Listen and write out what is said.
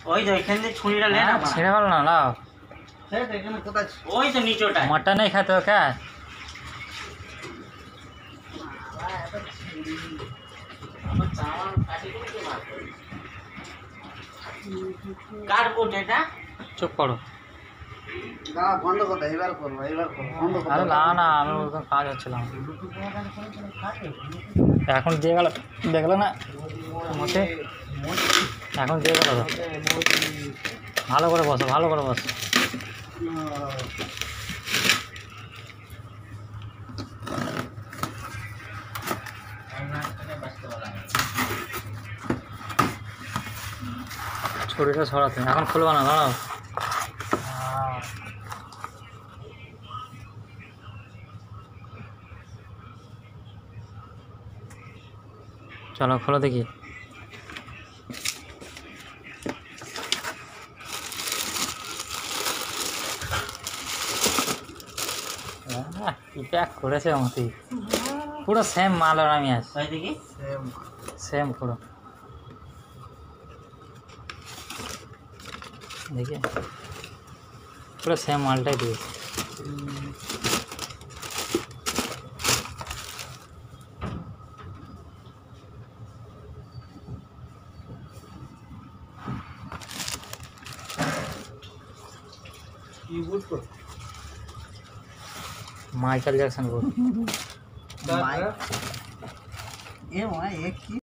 ওই তো এখানে ছুরিটা লে না ছেড়ে ভালো না লাও এখানে কোথায় ওই তো নিচেটা মটন नहीं खाते हो क्या কাটবো এটা চুপ করো না বন্ধ করো এবার করো বন্ধ করো আরে না না আমি ওরকম কাজ হচ্ছিলাম এখন দিয়ে গেল দেখলে না মোটে এখন দিয়ে গেল ভালো করে বসো ছুরিটা ছড়াতে এখন খুলবা না দাঁড়াও চলো খোলো দেখি কি প্যাক করেছে মতি পুরো সেম মাল আর আমি আছি দেখি সেম পুরো देखिए पूरा सेम माल्टा दिए माइकल जैक्सन बोल